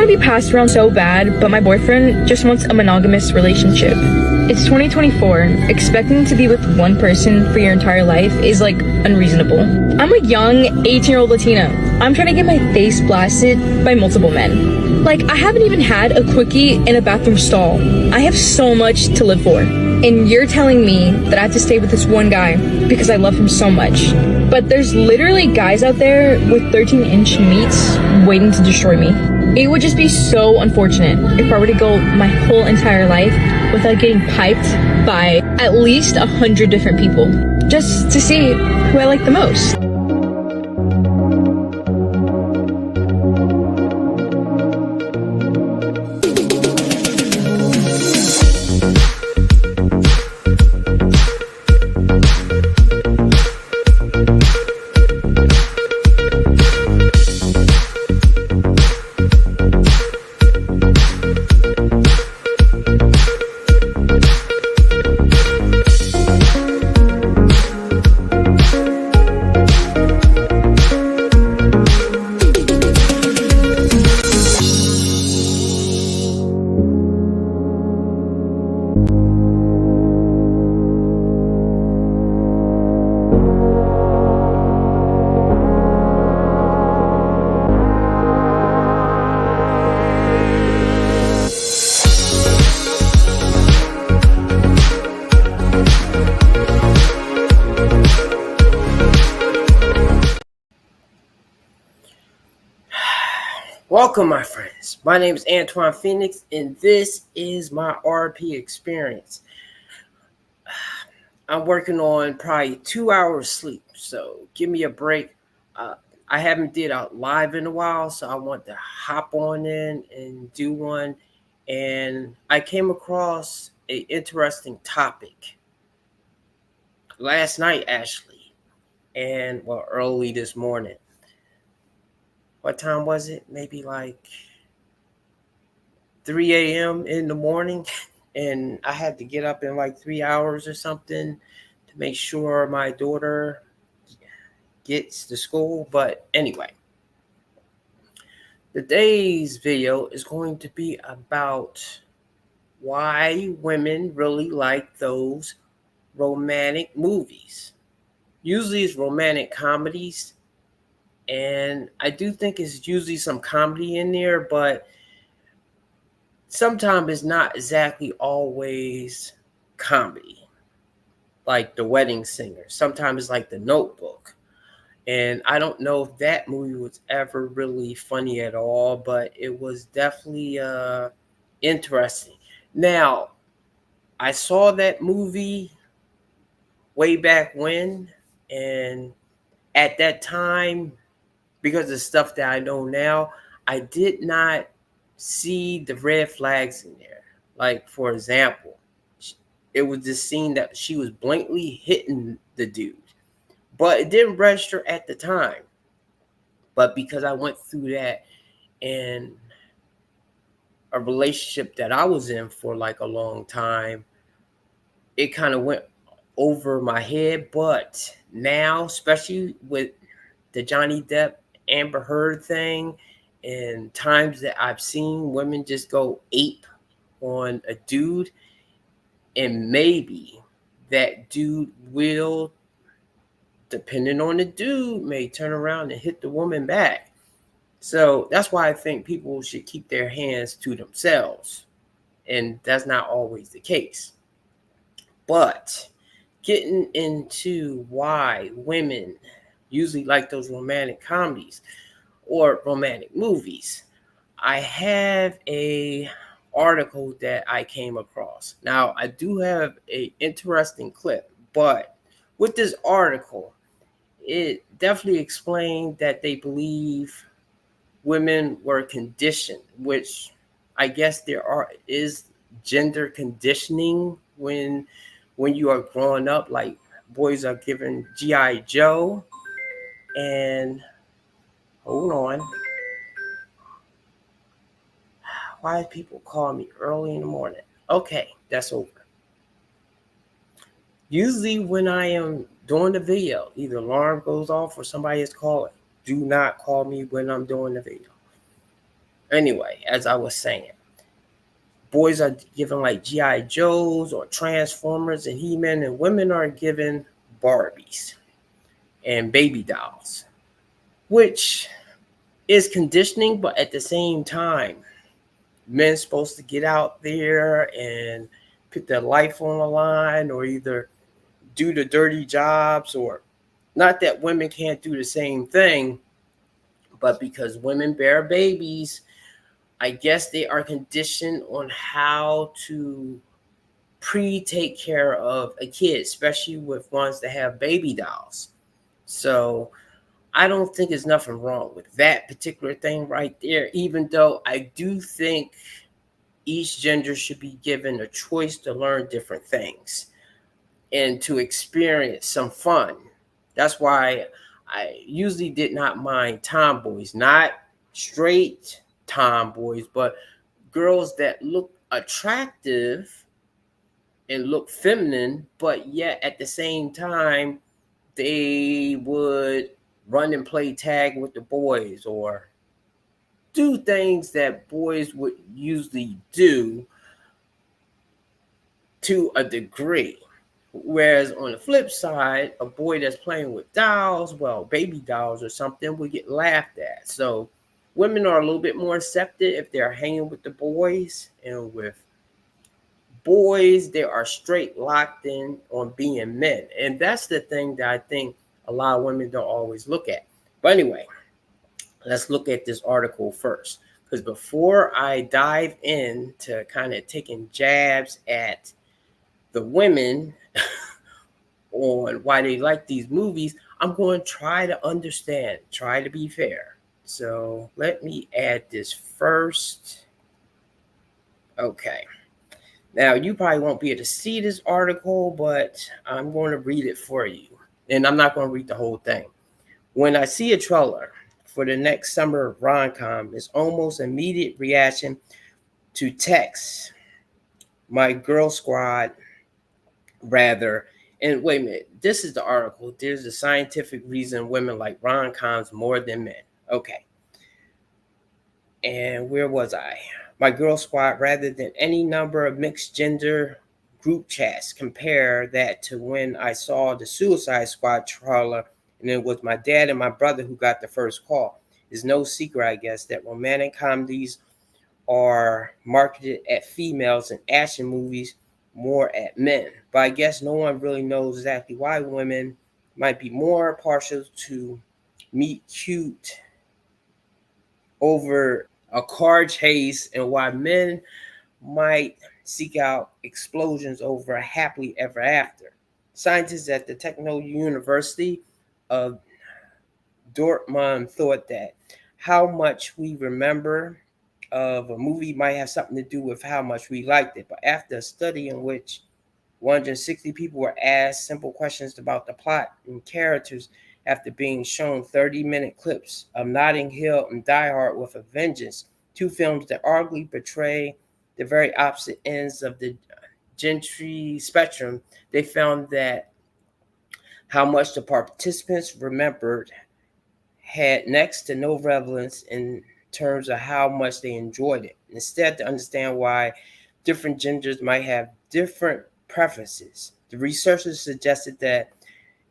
want to be passed around so bad, but my boyfriend just wants a monogamous relationship. It's 2024. Expecting to be with one person for your entire life is like unreasonable. I'm a young 18-year-old Latina. I'm trying to get my face blasted by multiple men. Like, I haven't even had a quickie in a bathroom stall. I have so much to live for. And you're telling me that I have to stay with this one guy because I love him so much. But there's literally guys out there with 13-inch meats waiting to destroy me. It would just be so unfortunate if I were to go my whole entire life without getting piped by at least 100 different people just to see who I like the most. Welcome, my friends. My name is Antoine Phoenix, and this is my RP experience. I'm working on probably 2 hours sleep, so give me a break. I haven't did a live in a while, so I want to hop on in and do one. And I came across an interesting topic last night, actually, and early this morning. What time was it? Maybe like 3 a.m. in the morning. And I had to get up in like 3 hours or something to make sure my daughter gets to school. But anyway, today's video is going to be about why women really like those romantic movies. Usually it's romantic comedies. And I do think it's usually some comedy in there, but sometimes it's not exactly always comedy. Like The Wedding Singer. Sometimes it's like The Notebook. And I don't know if that movie was ever really funny at all, but it was definitely interesting. Now, I saw that movie way back when, and at that time, because of stuff that I know now, I did not see the red flags in there. Like, for example, it was this scene that she was blatantly hitting the dude, but it didn't register at the time. But because I went through that in a relationship that I was in for like a long time, it kind of went over my head. But now, especially with the Johnny Depp Amber Heard thing, and times that I've seen women just go ape on a dude, and maybe that dude will, depending on the dude, may turn around and hit the woman back. So that's why I think people should keep their hands to themselves, and that's not always the case. But getting into why women usually like those romantic comedies or romantic movies, I have a article that I came across. Now, I do have an interesting clip, but with this article, it definitely explained that they believe women were conditioned, which I guess is gender conditioning when you are growing up. Like, boys are given G.I. Joe. And hold on. Why do people call me early in the morning? Okay, that's over. Usually when I am doing the video, either alarm goes off or somebody is calling. Do not call me when I'm doing the video. Anyway, as I was saying, boys are given like G.I. Joes or Transformers and He-Man, and women are given Barbies and baby dolls, which is conditioning, but at the same time, men supposed to get out there and put their life on the line or either do the dirty jobs, or not that women can't do the same thing, but because women bear babies, I guess they are conditioned on how to pre take care of a kid, especially with ones that have baby dolls. So I don't think there's nothing wrong with that particular thing right there, even though I do think each gender should be given a choice to learn different things and to experience some fun. That's why I usually did not mind tomboys, not straight tomboys, but girls that look attractive and look feminine, but yet at the same time, they would run and play tag with the boys or do things that boys would usually do to a degree. Whereas on the flip side, a boy that's playing with dolls, well, baby dolls or something, would get laughed at. So women are a little bit more accepted if they're hanging with the boys, and with boys, they are straight locked in on being men. And that's the thing that I think a lot of women don't always look at. But anyway, let's look at this article first. Because before I dive into kind of taking jabs at the women on why they like these movies, I'm going to try to understand, try to be fair. So let me add this first. Okay. Now, you probably won't be able to see this article, but I'm going to read it for you. And I'm not going to read the whole thing. When I see a trailer for the next summer rom-com, it's almost immediate reaction to text my girl squad rather. And wait a minute, this is the article. There's a scientific reason women like rom-coms more than men. Okay. And where was I? My girl squad rather than any number of mixed gender group chats. Compare that to when I saw the Suicide Squad trailer, and it was my dad and my brother who got the first call. It's no secret, I guess, that romantic comedies are marketed at females and action movies more at men. But I guess no one really knows exactly why women might be more partial to meet cute over a car chase, and why men might seek out explosions over a happily ever after. Scientists at the Techno University of Dortmund thought that how much we remember of a movie might have something to do with how much we liked it. But after a study in which 160 people were asked simple questions about the plot and characters after being shown 30-minute clips of Notting Hill and Die Hard with a Vengeance, two films that arguably portray the very opposite ends of the gentry spectrum, they found that how much the participants remembered had next to no relevance in terms of how much they enjoyed it. Instead, to understand why different genders might have different preferences, the researchers suggested that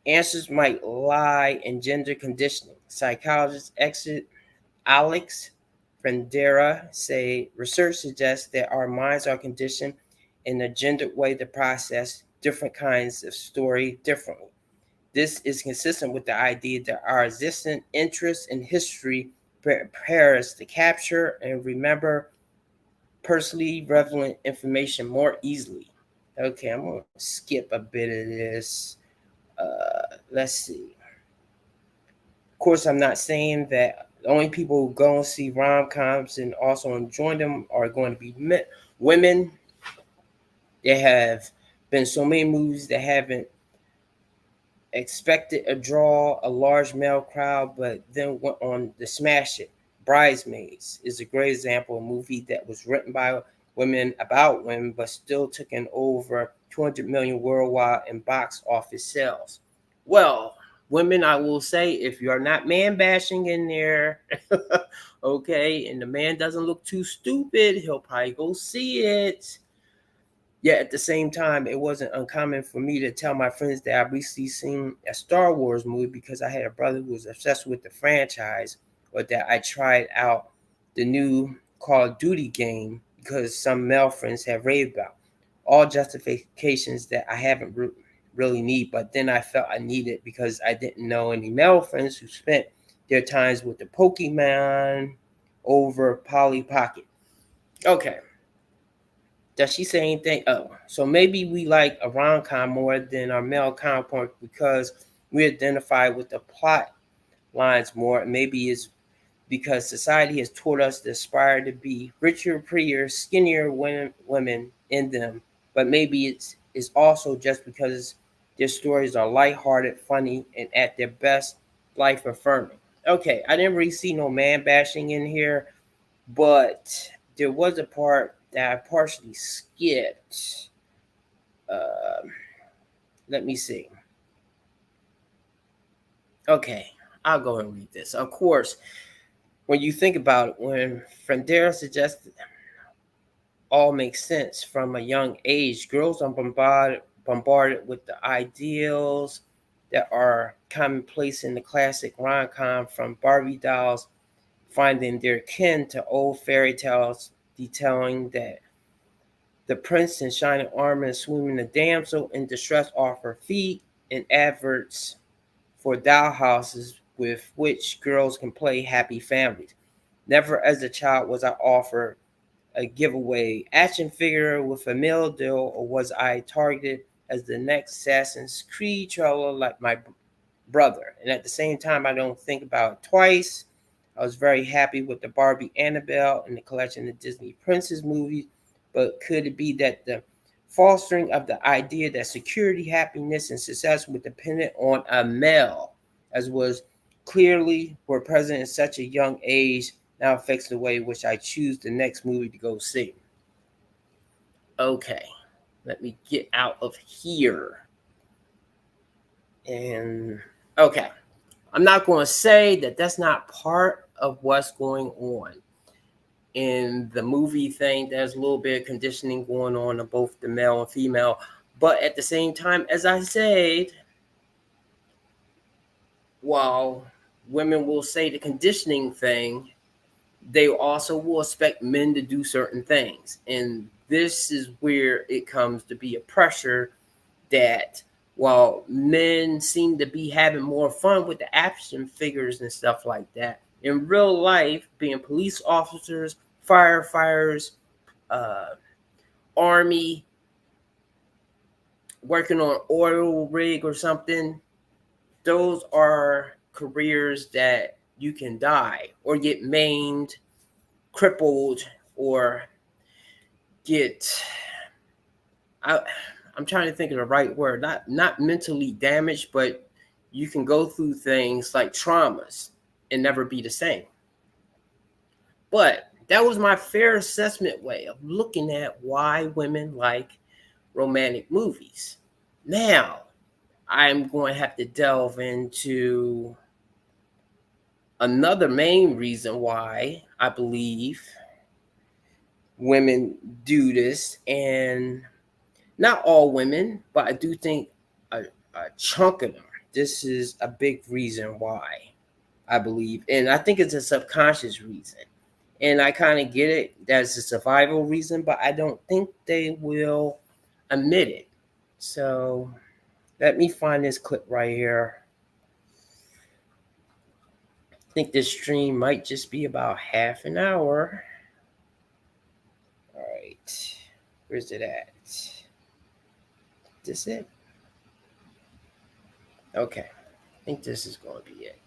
answers might lie in gender conditioning. Psychologist Alex Frendera say research suggests that our minds are conditioned in a gendered way to process different kinds of story differently. This is consistent with the idea that our existing interest in history prepare us to capture and remember personally relevant information more easily. Okay, I'm going to skip a bit of this. Let's see. Of course, I'm not saying that the only people who go and see rom coms and also enjoy them are going to be women. There have been so many movies that haven't expected a draw a large male crowd, but then went on to smash it. Bridesmaids is a great example of a movie that was written by women about women, but still took in over 200 million worldwide in box office sales. Well, Women, I will say, if you're not man bashing in there, okay, and the man doesn't look too stupid, he'll probably go see it. Yet at the same time, it wasn't uncommon for me to tell my friends that I recently seen a Star Wars movie because I had a brother who was obsessed with the franchise, or that I tried out the new Call of Duty game because some male friends have raved about. All justifications that I haven't really need, but then I felt I needed because I didn't know any male friends who spent their times with the Pokemon over Polly Pocket. Okay. Does she say anything? Oh, so maybe we like a rom-com more than our male counterpart because we identify with the plot lines more. Maybe it's because society has taught us to aspire to be richer, prettier, skinnier women in them. But maybe it's also just because their stories are lighthearted, funny, and at their best, life affirming. Okay, I didn't really see no man bashing in here, but there was a part that I partially skipped. Uh, Let me see. Okay, I'll go and read this. Of course, when you think about it, when Frendera suggested all makes sense from a young age, girls are bombarded with the ideals that are commonplace in the classic rom-com, from Barbie dolls finding their kin to old fairy tales detailing that the prince in shining armor and swimming the damsel in distress off her feet, and adverts for dollhouses with which girls can play happy families. Never as a child was I offered a giveaway action figure with a meal deal, or was I targeted as the next Assassin's Creed trailer like my brother. And at the same time, I don't think about it twice. I was very happy with the Barbie Annabelle and the collection of Disney Princess movies, but could it be that the fostering of the idea that security, happiness, and success were dependent on a male, as was clearly were present at such a young age, now affects the way in which I choose the next movie to go see? Okay, let me get out of here. And okay, I'm not going to say that that's not part of what's going on in the movie thing. There's a little bit of conditioning going on both the male and female, but at the same time, as I said, while women will say the conditioning thing, they also will expect men to do certain things. And this is where it comes to be a pressure that while men seem to be having more fun with the action figures and stuff like that, in real life, being police officers, firefighters, army, working on oil rig or something, those are careers that you can die or get maimed, crippled, or get I'm trying to think of the right word, not mentally damaged, but you can go through things like traumas and never be the same. But that was my fair assessment way of looking at why women like romantic movies. Now, I'm going to have to delve into another main reason why I believe women do this, and not all women, but I do think a chunk of them. This is a big reason why I believe, and I think it's a subconscious reason. And I kind of get it. That's a survival reason, but I don't think they will admit it. So let me find this clip right here. I think this stream might just be about half an hour. All right. Where's it at? This it? Okay. I think this is going to be it.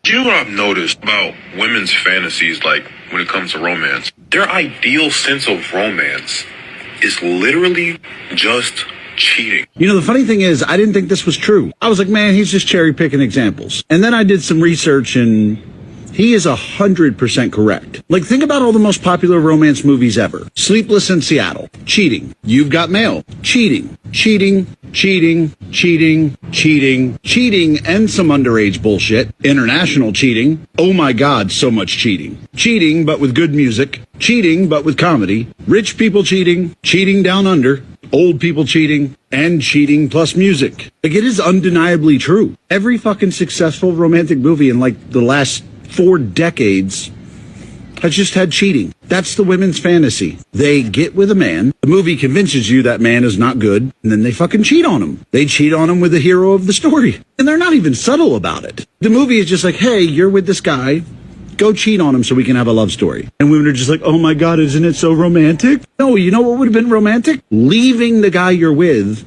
You know what I've noticed about women's fantasies, like when it comes to romance? Their ideal sense of romance is literally just cheating. You know, the funny thing is, I didn't think this was true. I was like, man, he's just cherry picking examples. And then I did some research, and He is 100% correct. Like, think about all the most popular romance movies ever. Sleepless in Seattle. Cheating. You've Got Mail. Cheating. Cheating. Cheating. Cheating. Cheating. Cheating and some underage bullshit. International cheating. Oh my God, so much cheating. Cheating, but with good music. Cheating, but with comedy. Rich people cheating. Cheating down under. Old people cheating, and cheating plus music. Like, it is undeniably true. Every fucking successful romantic movie in like the last 4 decades has just had cheating. That's the women's fantasy. They get with a man, the movie convinces you that man is not good, and then they fucking cheat on him. They cheat on him with the hero of the story. And they're not even subtle about it. The movie is just like, hey, you're with this guy, go cheat on him so we can have a love story. And women are just like, oh my God, isn't it so romantic? No, you know what would have been romantic? Leaving the guy you're with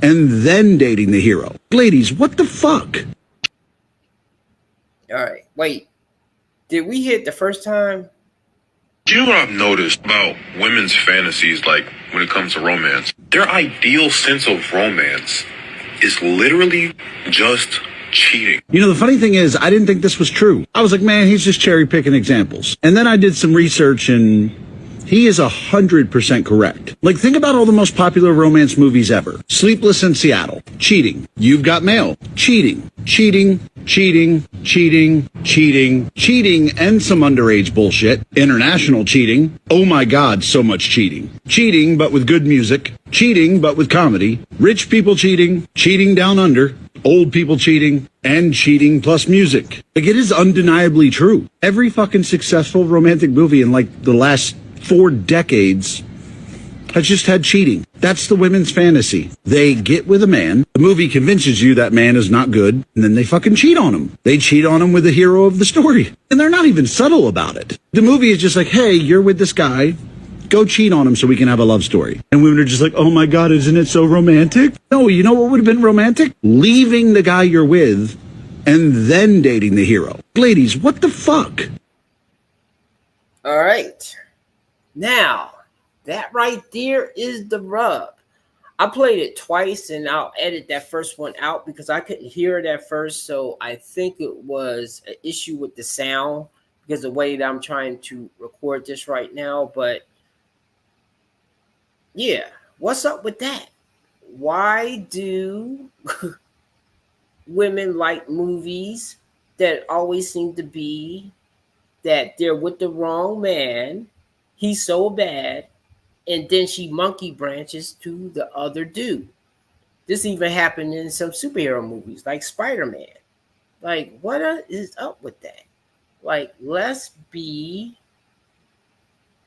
and then dating the hero. Ladies, what the fuck? All right, wait. Did we hit the first time? Do you know what I've noticed about women's fantasies, like when it comes to romance? Their ideal sense of romance is literally just cheating. You know, the funny thing is, I didn't think this was true. I was like, man, he's just cherry picking examples. And then I did some research and he is 100% correct. Like, think about all the most popular romance movies ever. Sleepless in Seattle. Cheating. You've Got Mail. Cheating. Cheating. Cheating. Cheating. Cheating. Cheating and some underage bullshit. International cheating. Oh my God, so much cheating. Cheating, but with good music. Cheating, but with comedy. Rich people cheating. Cheating down under. Old people cheating, and cheating plus music. Like, it is undeniably true. Every fucking successful romantic movie in like the last 4 decades has just had cheating. That's the women's fantasy. They get with a man, the movie convinces you that man is not good, and then they fucking cheat on him. They cheat on him with the hero of the story. And they're not even subtle about it. The movie is just like, hey, you're with this guy, go cheat on him so we can have a love story. And women are just like, oh my God, isn't it so romantic? No, you know what would have been romantic? Leaving the guy you're with and then dating the hero. Ladies, what the fuck? All right. Now, that right there is the rub. I played it twice and I'll edit that first one out because I couldn't hear it at first. So I think it was an issue with the sound because the way that I'm trying to record this right now. But yeah, what's up with that? Why do women like movies that always seem to be that they're with the wrong man? He's so bad. And then she monkey branches to the other dude. This even happened in some superhero movies like Spider-Man. Like, what is up with that? Like, let's be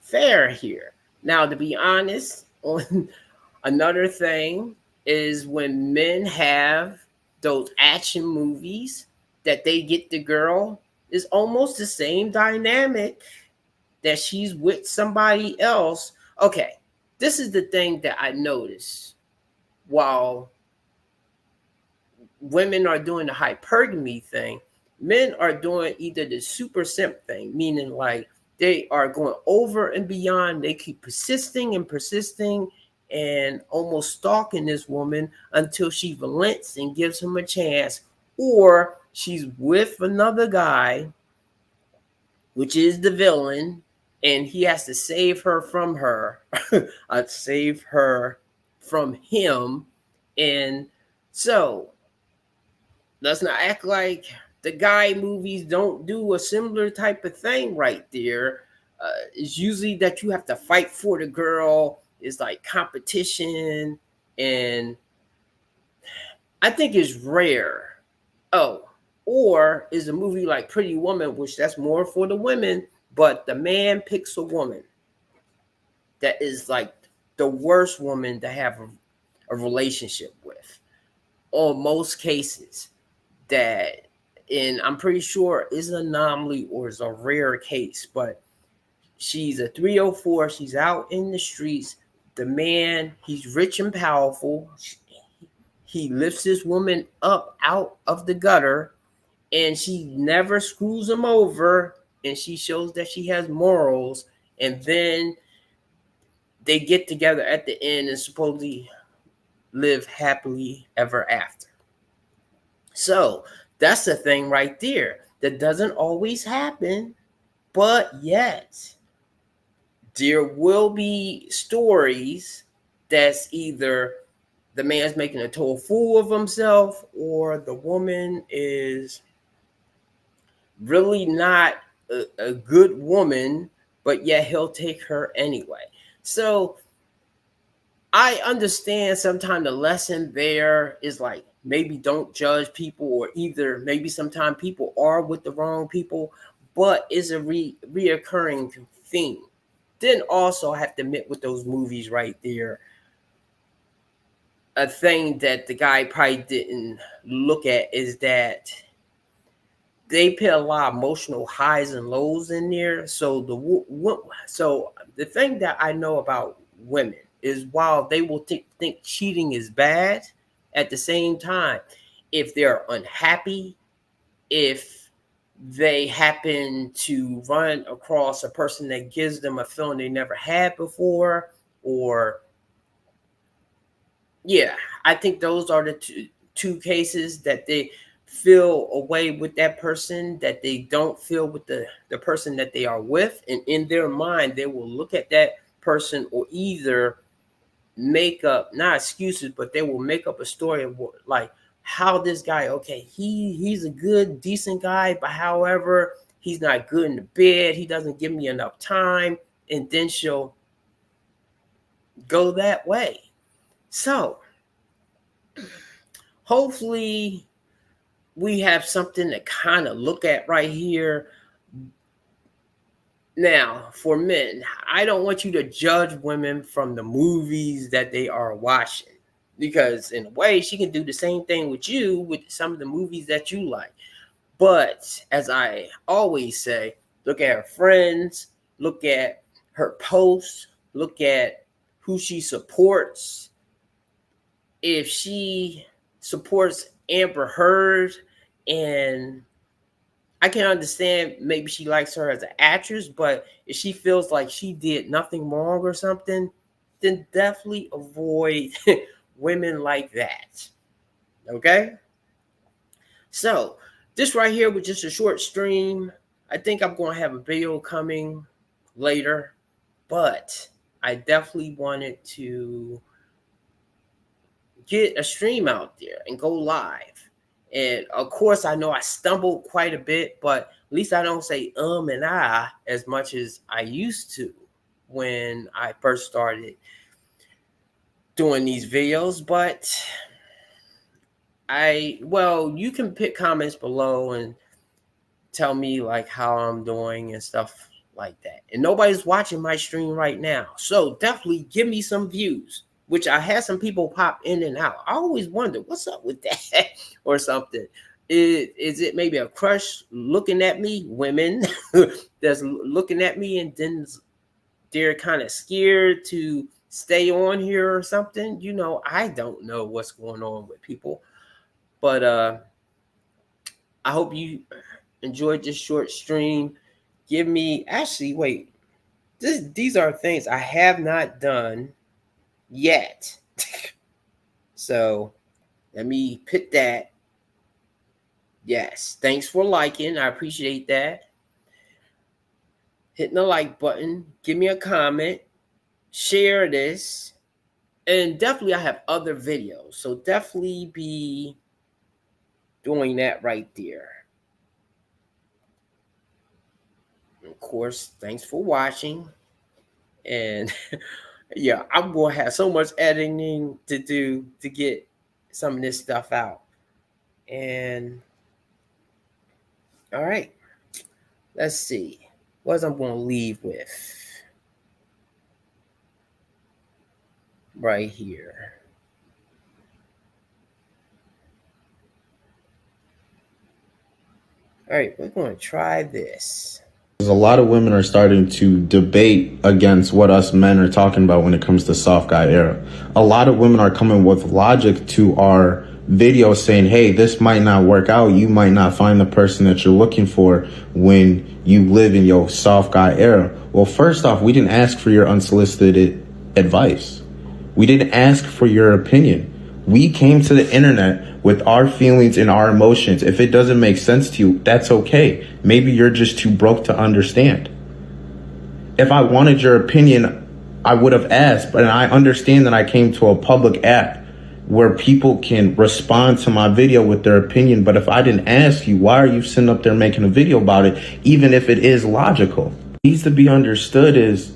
fair here. Now, to be honest, on another thing is when men have those action movies that they get the girl, is almost the same dynamic that she's with somebody else. Okay, this is the thing that I noticed. While women are doing the hypergamy thing, men are doing either the super simp thing, meaning like they are going over and beyond. They keep persisting and almost stalking this woman until she relents and gives him a chance, or she's with another guy, which is the villain, and he has to save her from her, save her from him. And so let's not act like the guy movies don't do a similar type of thing right there. It's usually that you have to fight for the girl. It's like competition. And I think it's rare. Oh, or is a movie like Pretty Woman, which that's more for the women, but the man picks a woman that is like the worst woman to have a relationship with. On most cases, that, and I'm pretty sure is an anomaly or is a rare case, but she's a 304. She's out in the streets. The man, he's rich and powerful. He lifts this woman up out of the gutter, and she never screws him over, and she shows that she has morals. And then they get together at the end and supposedly live happily ever after. So that's the thing right there. That doesn't always happen, but yet there will be stories that's either the man's making a total fool of himself or the woman is really not a good woman, but yet he'll take her anyway. So I understand sometimes the lesson there is like maybe don't judge people, or either maybe sometimes people are with the wrong people, but it's a reoccurring theme. Then also I have to admit with those movies right there, a thing that the guy probably didn't look at is that they put a lot of emotional highs and lows in there. So the thing that I know about women is while they will think cheating is bad, at the same time, if they're unhappy, if they happen to run across a person that gives them a feeling they never had before, or yeah, I think those are the two cases that they feel a way with that person that they don't feel with the person that they are with. And in their mind, they will look at that person or either make up, not excuses, but they will make up a story of like how this guy, okay, he's a good, decent guy, but however, he's not good in the bed. He doesn't give me enough time. And then she'll go that way. So hopefully we have something to kind of look at right here. Now, for men, I don't want you to judge women from the movies that they are watching, because in a way, she can do the same thing with you with some of the movies that you like. But as I always say, look at her friends, look at her posts, look at who she supports. If she supports Amber Heard, and I can understand maybe she likes her as an actress, but if she feels like she did nothing wrong or something, then definitely avoid women like that. Okay? So this right here was just a short stream. I think I'm going to have a video coming later, but I definitely wanted to get a stream out there and go live. And of course, I know I stumbled quite a bit, but at least I don't say and ah as much as I used to when I first started doing these videos. But you can pick comments below and tell me like how I'm doing and stuff like that. And nobody's watching my stream right now, so definitely give me some views, which I had some people pop in and out. I always wonder what's up with that or something. Is it maybe a crush looking at me, women that's looking at me and then they're kind of scared to stay on here or something? You know, I don't know what's going on with people. But I hope you enjoyed this short stream. These are things I have not done yet. So let me put that. Yes, thanks for liking. I appreciate that. Hitting the like button. Give me a comment. Share this. And definitely I have other videos. So definitely be doing that right there. Of course, thanks for watching. And yeah, I'm going to have so much editing to do to get some of this stuff out. And all right, let's see what I'm going to leave with right here. All right, we're going to try this. A lot of women are starting to debate against what us men are talking about when it comes to soft guy era. A lot of women are coming with logic to our video saying, hey, this might not work out. You might not find the person that you're looking for when you live in your soft guy era. Well, first off, we didn't ask for your unsolicited advice. We didn't ask for your opinion. We came to the internet with our feelings and our emotions. If it doesn't make sense to you, that's okay. Maybe you're just too broke to understand. If I wanted your opinion, I would have asked, but I understand that I came to a public app where people can respond to my video with their opinion. But if I didn't ask you, why are you sitting up there making a video about it, even if it is logical? What needs to be understood is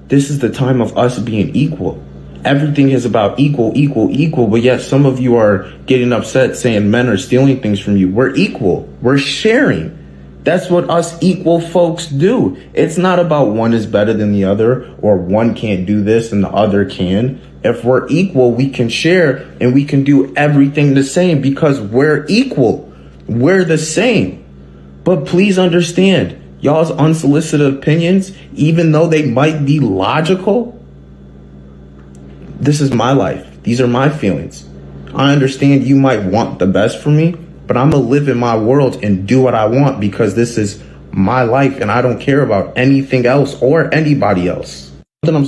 this is the time of us being equal. Everything is about equal, but yet some of you are getting upset saying men are stealing things from you. We're equal. We're sharing. That's what us equal folks do. It's not about one is better than the other or one can't do this and the other can. If we're equal, we can share and we can do everything the same because we're equal. We're the same. But please understand, y'all's unsolicited opinions, even though they might be logical, this is my life. These are my feelings. I understand you might want the best for me, but I'm going to live in my world and do what I want because this is my life and I don't care about anything else or anybody else. Then I'm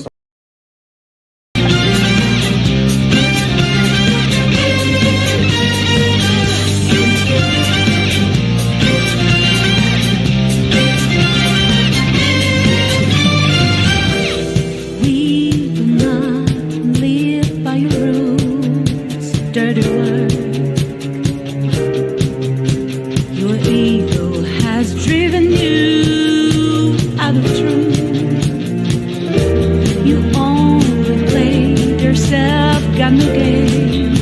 We do not live by your rules, dirty word. Your ego has driven you out of truth. You only played yourself, got no game.